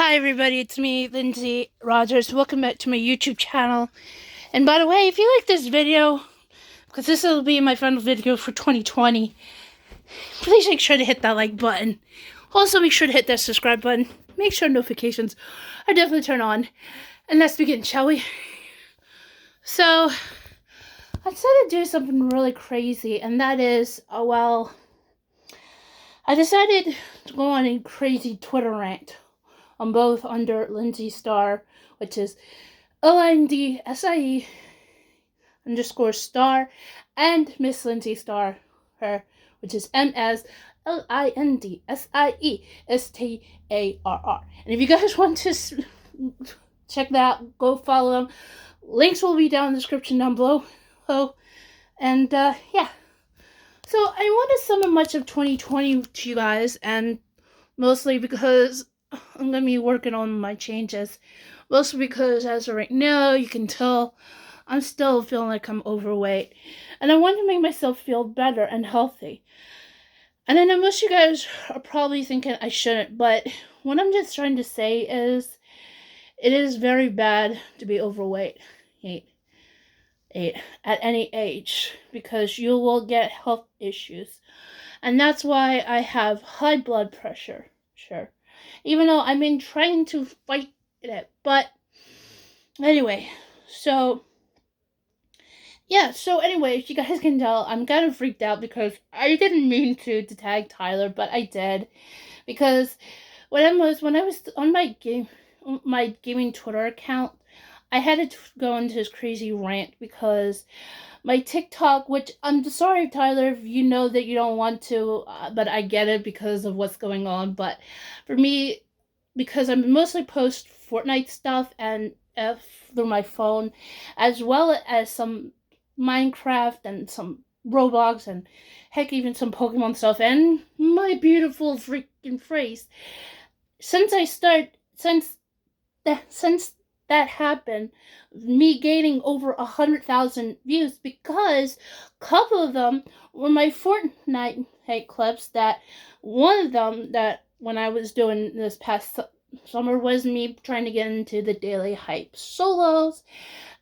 Hi everybody, it's me, LindsieRodgers. Welcome back to my YouTube channel. And by the way, if you like this video, because this will be my final video for 2020, please make sure to hit that like button. Also make sure to hit that subscribe button. Make sure notifications are definitely turned on. And let's begin, shall we? So, I decided to do something really crazy, and that is, I decided to go on a crazy Twitter rant. On both under Lindsie Star, which is Lindsie_star, and Miss Lindsie Star, her, which is MsLindsieStarr. And if you guys want to check that out, go follow them. Links will be down in the description down below. And yeah. So I wanted to summon much of 2020 to you guys, and mostly because I'm going to be working on my changes. Mostly because as of right now, you can tell I'm still feeling like I'm overweight. And I want to make myself feel better and healthy. And I know most of you guys are probably thinking I shouldn't, but what I'm just trying to say is it is very bad to be overweight at any age, because you will get health issues. And that's why I have high blood pressure. Sure. Even though I've been trying to fight it. But anyway, so anyway, if you guys can tell, I'm kind of freaked out because I didn't mean to tag Tyler, but I did. Because when I was on my gaming Twitter account, I had to go into this crazy rant because my TikTok, which I'm sorry, Tyler, if you know that you don't want to, but I get it because of what's going on. But for me, because I mostly post Fortnite stuff and through my phone, as well as some Minecraft and some Roblox and heck, even some Pokemon stuff, and my beautiful freaking Faze. Since that happened, me gaining over 100,000 views, because a couple of them were my Fortnite clips. That one of them, that when I was doing this past summer, was me trying to get into the daily hype solos,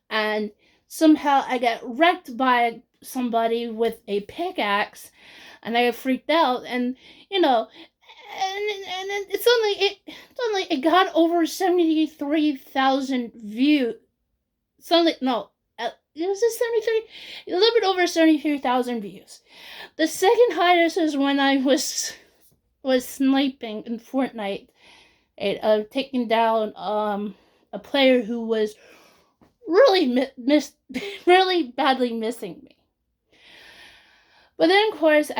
and somehow I got wrecked by somebody with a pickaxe, and I got freaked out, and you know. And it got over 73,000 views. It was just 73, a little bit over 73,000 views. The second highest is when I was sniping in Fortnite, taking down a player who was really really badly missing me. But then, of course,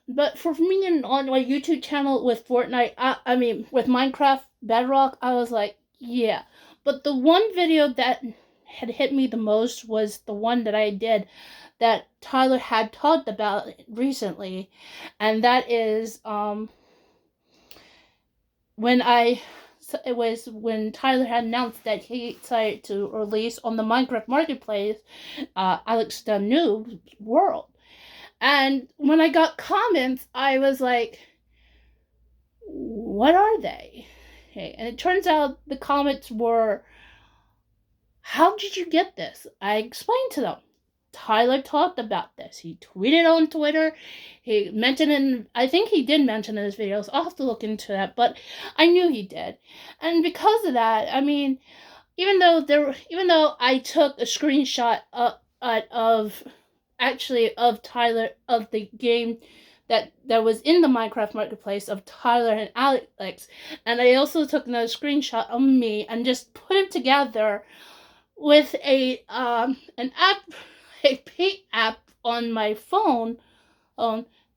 but for me on my YouTube channel with Fortnite, with Minecraft Bedrock, I was like, yeah. But the one video that had hit me the most was the one that I did that Tyler had talked about recently. And that is, when Tyler had announced that he decided to release on the Minecraft Marketplace, AshleyTheUnicorn World. And when I got comments, I was like, what are they? Okay, and it turns out the comments were, how did you get this? I explained to them. Tyler talked about this. He tweeted on Twitter. He mentioned it I think he did mention in his videos. I'll have to look into that, but I knew he did. And because of that, even though I took a screenshot of Tyler, of the game that was in the Minecraft Marketplace of Tyler and Alex, and I also took another screenshot of me and just put it together with a paint app on my phone,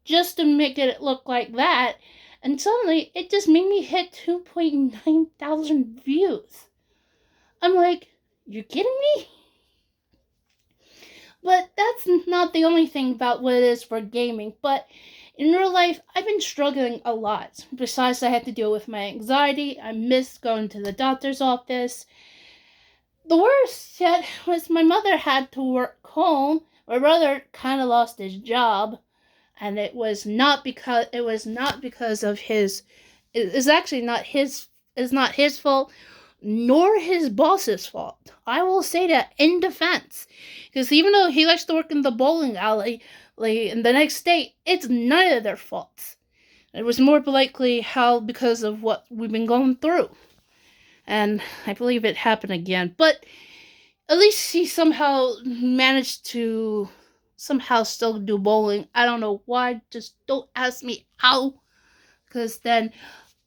just to make it look like that, and suddenly it just made me hit 2.9 thousand views. I'm like, you kidding me? But that's not the only thing about what it is for gaming. But in real life, I've been struggling a lot. Besides, I had to deal with my anxiety. I missed going to the doctor's office. The worst yet was my mother had to work home. My brother kind of lost his job, and it was not because of his. It was actually not his is not his fault, nor his boss's fault. I will say that in defense. Because even though he likes to work in the bowling alley, in the next state, it's none of their faults. It was more likely because of what we've been going through. And I believe it happened again. But at least he somehow managed to somehow still do bowling. I don't know why. Just don't ask me how. Because then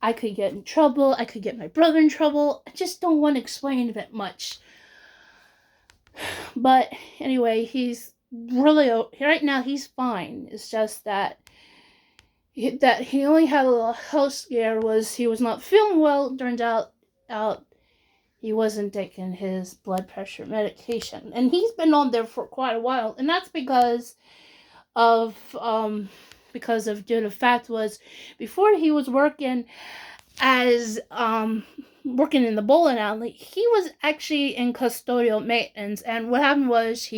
I could get in trouble. I could get my brother in trouble. I just don't want to explain it much. But anyway, he's really, right now he's fine. It's just that he only had a little health scare. He was not feeling well. Turned out he wasn't taking his blood pressure medication, and he's been on there for quite a while. And that's because of due to fact was before he was working as working in the bowling alley, he was actually in custodial maintenance. And what happened was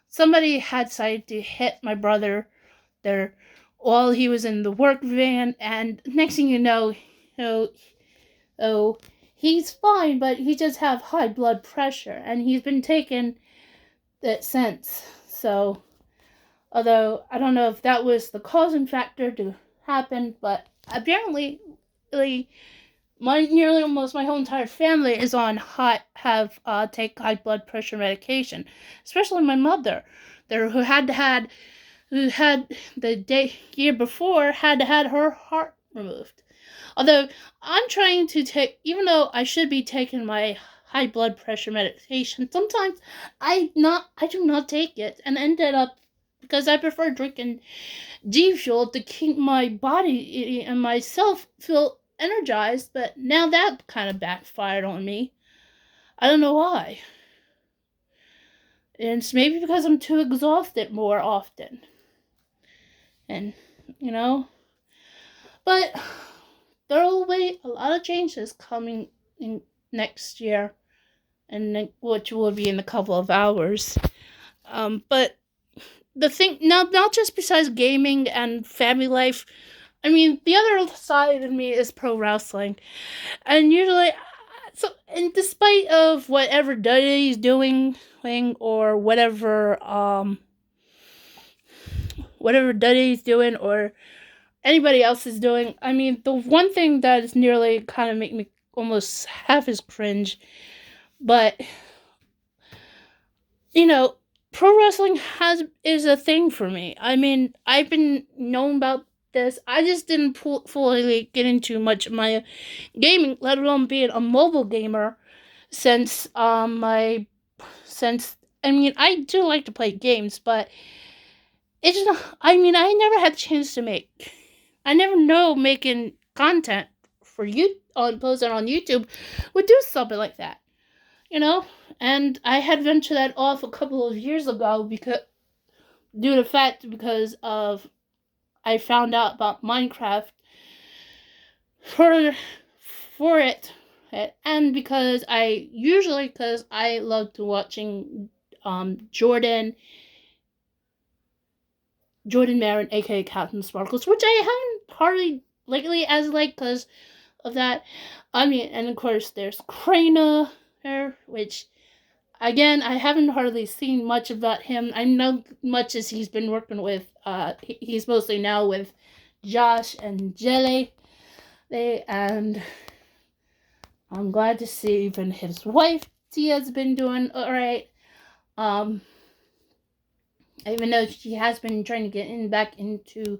somebody had decided to hit my brother there while he was in the work van, and next thing you know, he's fine, but he just have high blood pressure, and he's been taking it since. So, although I don't know if that was the causing factor to happen, but apparently, nearly almost my whole entire family is on take high blood pressure medication, especially my mother, who had the year before had her heart removed. Although I'm trying to take, even though I should be taking my high blood pressure medication, sometimes I do not take it, and ended up, because I prefer drinking GFuel to keep my body and myself feel energized, but now that kind of backfired on me. I don't know why. And it's maybe because I'm too exhausted more often. And, but there will be a lot of changes coming in next year, and which will be in a couple of hours. But the thing now, not just besides gaming and family life, I mean, the other side of me is pro wrestling, and usually, and despite of whatever Dudley's doing, or whatever Dudley's doing, or anybody else is doing, I mean, the one thing that is nearly kind of make me almost half as cringe, but pro wrestling is a thing for me. I mean, I've been known about this. I just didn't fully get into much of my gaming, let alone being a mobile gamer, since I mean, I do like to play games, but it's not, I mean, I never had the chance to I never know making content for posting on YouTube would do something like that, and I had ventured that off a couple of years ago because I found out about Minecraft for it, and because I love to watching Jordan Marin, aka Captain Sparkles, which I haven't hardly lately because of that. I mean, and of course there's Krana there, which again I haven't hardly seen much about him. I know much as he's been working with he's mostly now with Josh and Jelly. And I'm glad to see even his wife Tia's been doing alright. Even though she has been trying to get back into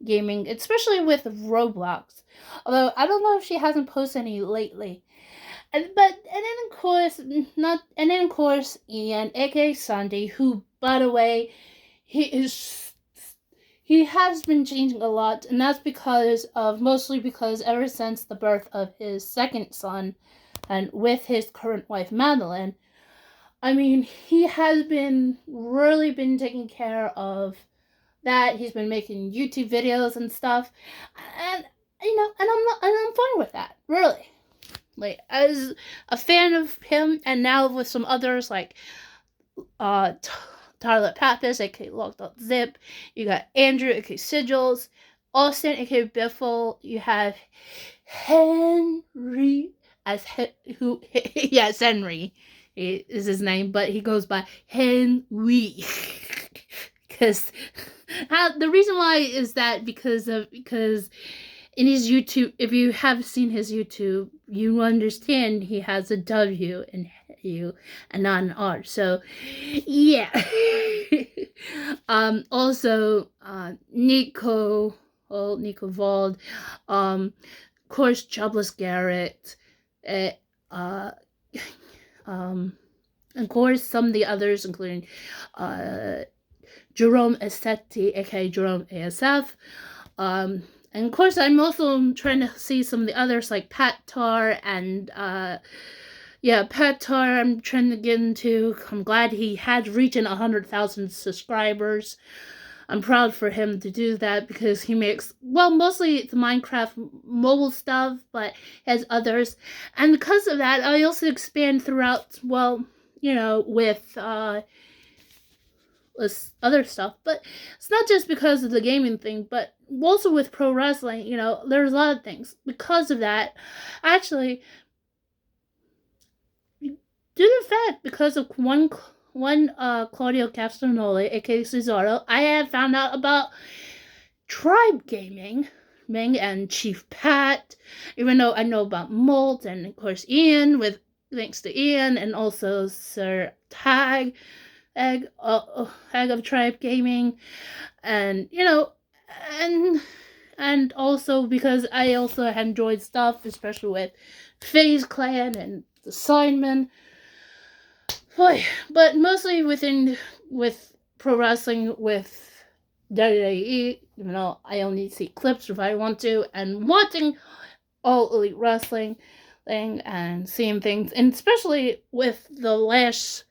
gaming, especially with Roblox. Although I don't know if she hasn't posted any lately. And then of course Ian, aka Sunday, who, by the way, he has been changing a lot, and that's mostly because ever since the birth of his second son, and with his current wife Madeline, I mean, he has really been taking care of that. He's been making YouTube videos and stuff, and I'm fine with that, really. As a fan of him, and now with some others like Tyler Pappas, aka Lock.Zip, you got Andrew, aka Sigils, Austin, aka Biffle, you have Henry, Henry, yes, Henry is his name, but he goes by Henry. Because the reason why is that because in his YouTube, if you have seen his YouTube, you understand he has a W in you and not an R. So, yeah. Also, Nico Vald, of course, Jobless Garrett, of course, some of the others, including, Jerome Assetti, aka Jerome ASF, and of course, I'm also trying to see some of the others like Pat Tar and, Pat Tar I'm trying to get into. I'm glad he had reaching 100,000 subscribers. I'm proud for him to do that because he makes, well, mostly the Minecraft mobile stuff, but has others. And because of that, I also expand throughout, well, with, other stuff, but it's not just because of the gaming thing, but also with pro wrestling. There's a lot of things because of that. Actually, due to the fact, because of one Claudio Castagnoli, aka Cesaro, I have found out about Tribe Gaming, Ming and Chief Pat, even though I know about Molt and of course Ian, with thanks to Ian, and also Sir Tag Egg of Tribe Gaming, and and also because I also have enjoyed stuff, especially with Faze Clan and the Signman. Boy, but mostly with pro wrestling, with WWE, even though I only see clips if I want to, and watching All Elite Wrestling thing and seeing things, and especially with the last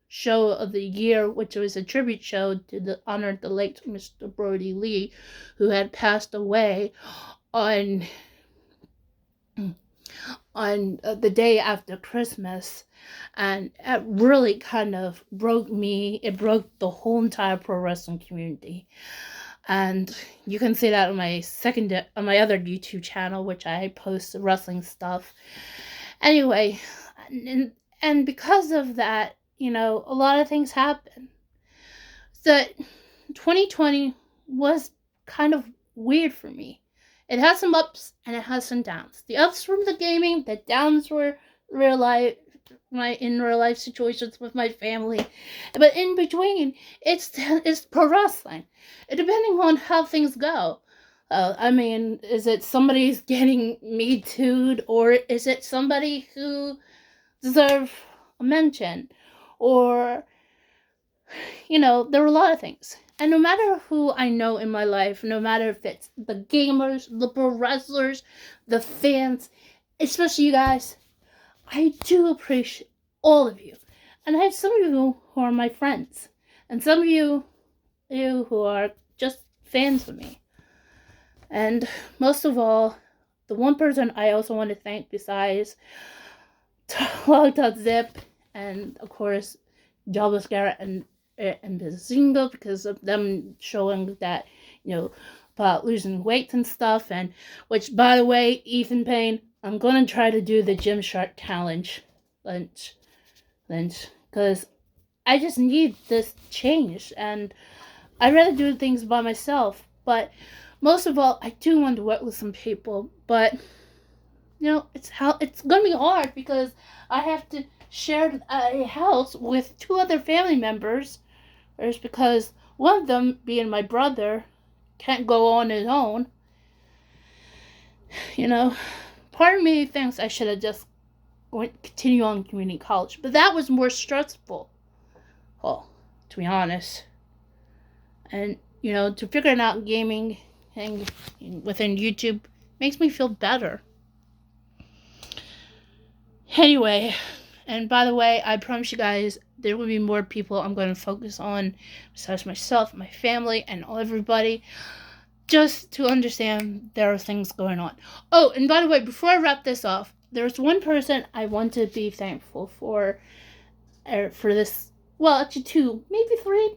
show of the year, which was a tribute show to honor the late Mr. Brody Lee, who had passed away on the day after Christmas, and it really kind of broke me. It broke the whole entire pro wrestling community, and you can see that on my other YouTube channel, which I post wrestling stuff. Anyway, and because of that, a lot of things happen. So 2020 was kind of weird for me. It has some ups and it has some downs. The ups from the gaming, the downs were in real life situations with my family. But in between, it's pro wrestling. Depending on how things go. Is it somebody's getting Me Too'd, or is it somebody who deserve a mention? Or, there were a lot of things. And no matter who I know in my life, no matter if it's the gamers, the pro wrestlers, the fans, especially you guys, I do appreciate all of you. And I have some of you who are my friends. And some of you who are just fans of me. And most of all, the one person I also want to thank besides Log.zip and, of course, Jobless Garrett and Bazinga, because of them showing that, about losing weight and stuff. And which, by the way, Ethan Payne, I'm going to try to do the Gymshark challenge, Lynch, because I just need this change, and I'd rather do things by myself. But most of all, I do want to work with some people, but it's going to be hard because I have to share a house with two other family members. Because one of them, being my brother, can't go on his own. Part of me thinks I should have just continue on community college, but that was more stressful. Well, to be honest. And to figure out gaming and within YouTube makes me feel better. Anyway, and by the way, I promise you guys there will be more people I'm going to focus on besides myself, my family, and everybody, just to understand there are things going on. Oh, and by the way, before I wrap this off, there's one person I want to be thankful for this. Well, actually two, maybe three.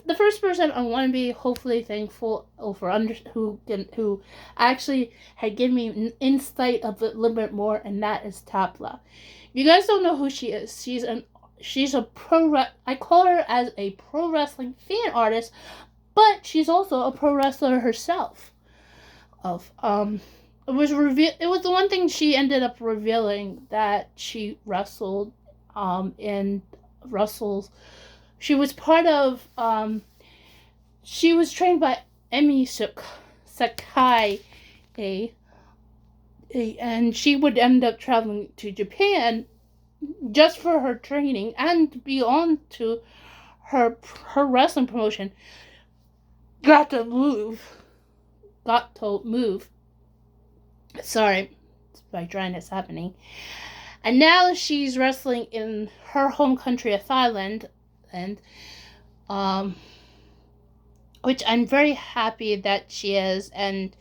the first person I want to be hopefully thankful for who actually had given me an insight of it a little bit more, and that is Tapla. If you guys don't know who she is, she's a I call her as a pro wrestling fan artist, but she's also a pro wrestler herself. It was the one thing she ended up revealing, that she wrestled in Russell's. She was part of she was trained by Emi Sakai, and she would end up traveling to Japan just for her training and be on to her wrestling promotion. Got to move. Sorry, my dryness happening. And now she's wrestling in her home country of Thailand, and which I'm very happy that she is. And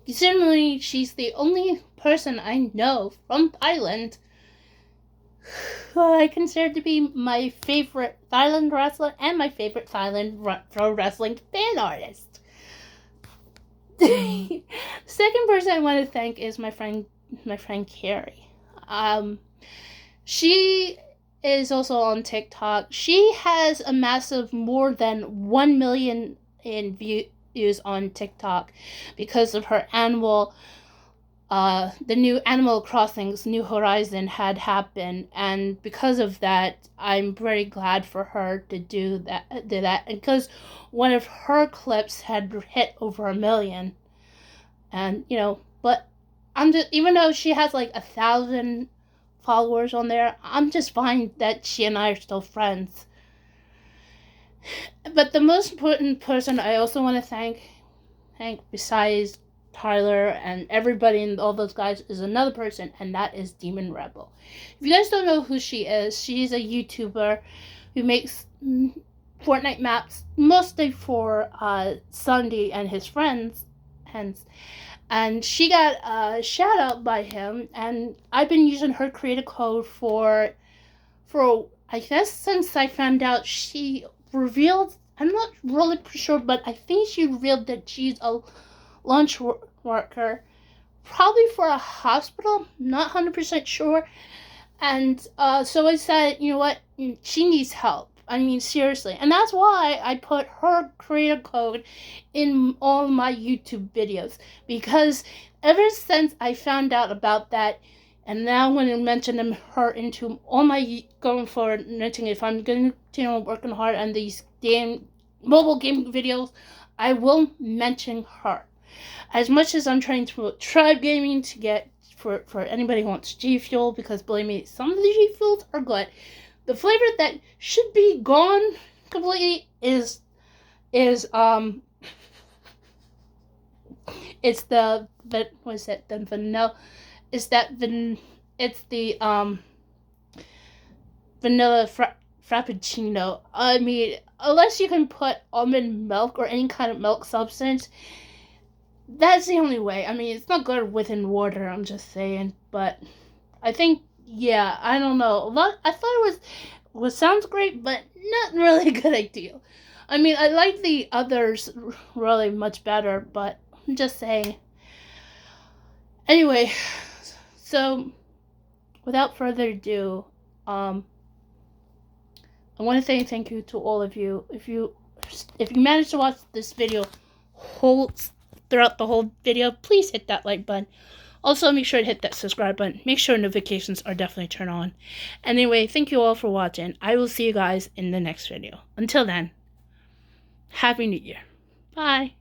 considering she's the only person I know from Thailand who I consider to be my favorite Thailand wrestler and my favorite Thailand pro wrestling fan artist. Second person I want to thank is my friend Carrie. She is also on TikTok. She has a massive more than 1 million in views on TikTok because of her annual the new Animal Crossing's New Horizon had happened, and because of that, I'm very glad for her to do that, because one of her clips had hit over 1 million, and but I'm just, even though she has like 1,000 followers on there, I'm just fine that she and I are still friends. But the most important person I also want to thank besides Tyler and everybody and all those guys is another person, and that is Demon Rebel. If you guys don't know who she is, she's a YouTuber who makes Fortnite maps mostly for Sunday and his friends, and she got a shout out by him, and I've been using her creator code for I guess since I found out she revealed, I'm not really sure, but I think she revealed that she's a lunch worker, probably for a hospital, not 100% sure. And so I said, you know what, she needs help. I mean, seriously. And that's why I put her creator code in all my YouTube videos, because ever since I found out about that, and now I'm going to mention her into all my going forward, mentioning if I'm going to continue working hard on these mobile game videos, I will mention her. As much as I'm trying to promote Tribe Gaming to get for anybody who wants GFuel, because believe me, some of the GFuels are good. The flavor that should be gone completely is it's the what is it? The vanilla. Is that it's the vanilla frappuccino. I mean, unless you can put almond milk or any kind of milk substance, that's the only way. I mean, it's not good within water, I'm just saying. But I think, yeah, I don't know. I thought it sounds great, but not really a good idea. I mean, I like the others really much better, but I'm just saying. Anyway, so without further ado, I want to say thank you to all of you. If you managed to watch this video throughout the whole video, please hit that like button. Also, make sure to hit that subscribe button. Make sure notifications are definitely turned on. Anyway, thank you all for watching. I will see you guys in the next video. Until then, Happy New Year. Bye.